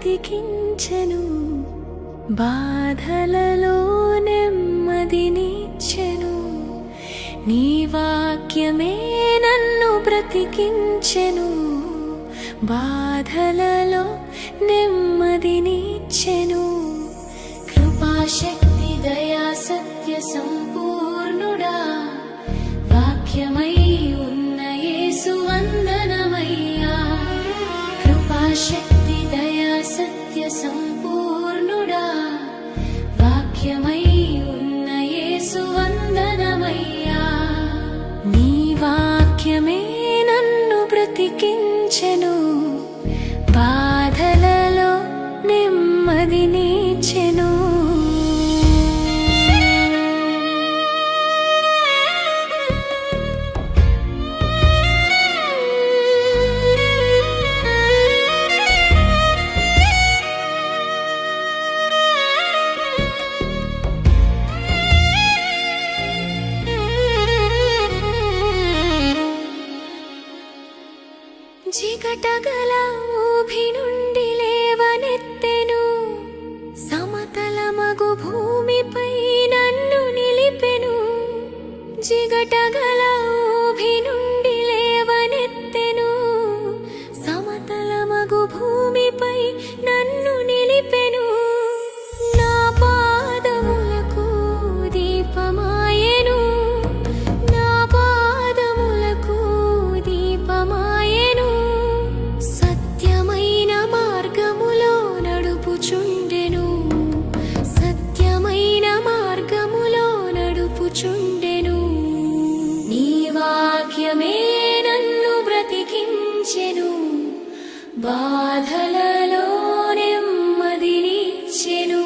బ్రతికించెను, బాధలలో నెమ్మదినిచ్చెను. నీ వాక్యమే నన్ను బ్రతికించెను, బాధలలో నెమ్మదినిచ్చెను. కృపాశక్తి దయా సత్య సంపూర్ణుడా, వాక్యమై ఉన్న యేసు వందనమయ్యా. కృపాశక్తి దయా సత్య సంపూర్ణుడా, వాక్యమై ఉన్న యేసు వందనమయ్యా. నీ వాక్యమే నన్ను బ్రతికించెను, బాధలలో నెమ్మదినిచ్చెను. జిగటగల ఊబి నుండి లేవనెత్తెను, సమతలమగు భూమిపై నన్ను నిలిపెను. జిగటగల ఊబి నుండి లేవనెత్తెను, సమతలమగు భూమిపై నన్ను నిలిపెను. నా పాదములకు దీపమాయెను, నా పాదములకు దీపమాయెను. సత్యమైన మార్గములో నడుపుచుండెను, సత్యమైన మార్గములో నడుపుచుండెను. నీ వాక్యమే నన్ను బ్రతికించెను, బాధలలో నెమ్మదినిచ్చెను.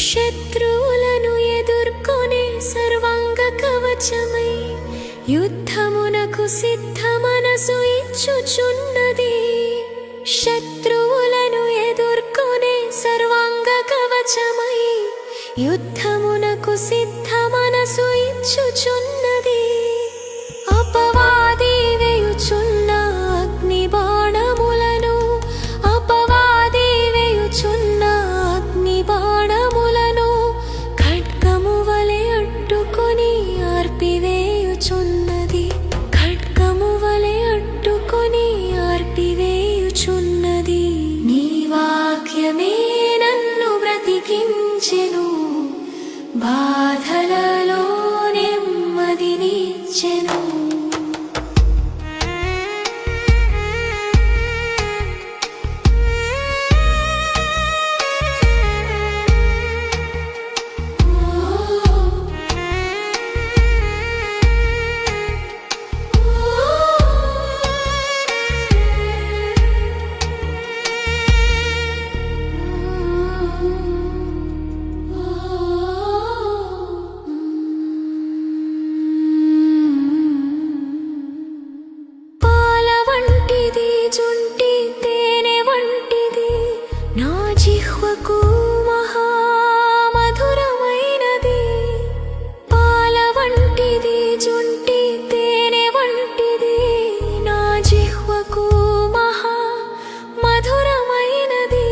శత్రువులను ఎదుర్కొనే సర్వాంగ కవచమై యుద్ధమునకు సిద్ధ మనసు ఇచ్చుచున్నది. శత్రువులను ఎదుర్కొనే సర్వాంగ కవచమై యుద్ధమునకు సిద్ధ మనసు ఇచ్చుచున్నది. అపవాది వేయుచున్న అగ్ని బాణములను, అపవాది వేయుచున్న అగ్ని బాణములను ఖడ్గము వలె అడ్డుకొని ఆర్పివేయుచున్నది, ఖడ్గము వలె అడ్డుకొని ఆర్పివేయుచున్నది. నీ వాక్యమే నన్ను బ్రతికించెను, బాధలలో నెమ్మదినిచ్చెను. జుంటి తేనె వంటిది నా జిహ్వకు మహామధురమైనది. పాల వంటిది జుంటి తేనె వంటిది నా జిహ్వకు మహామధురమైనది.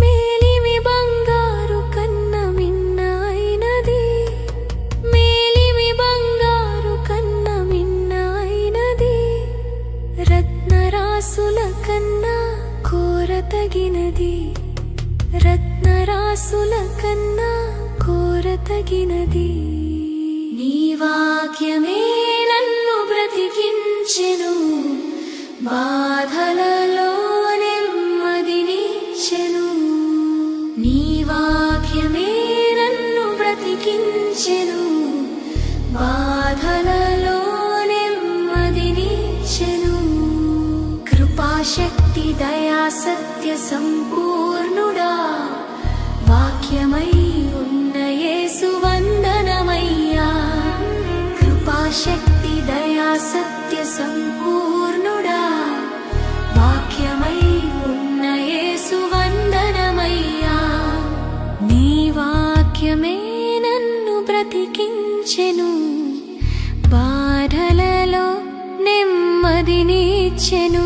మేలిమి బంగారు కన్న మిన్న అయినది, మేలిమి బంగారు కన్న మిన్న అయినది. రత్నరాసుల కన్నా కోరతగినది, రత్నరాసుల కన్నా కోరతగినది. నీ వాక్యమే నన్ను బ్రతికించెను, బాధలలో నెమ్మదినిచ్చెను. నీ వాక్యమే నన్ను బ్రతికించెను, బాధలలో నెమ్మదినిచ్చెను. కృపాశక్తి దయా సత్య సంపూర్ణుడా, వాక్యమై ఉన్న యేసు వందనమయ్యా. కృపాశక్తి దయా సంపూర్ణుడా వాక్యమై ఉన్న యేసు వందనమయ్యా నీ వాక్యమే నన్ను బ్రతికించెను బాధలలో నెమ్మదినిచ్చెను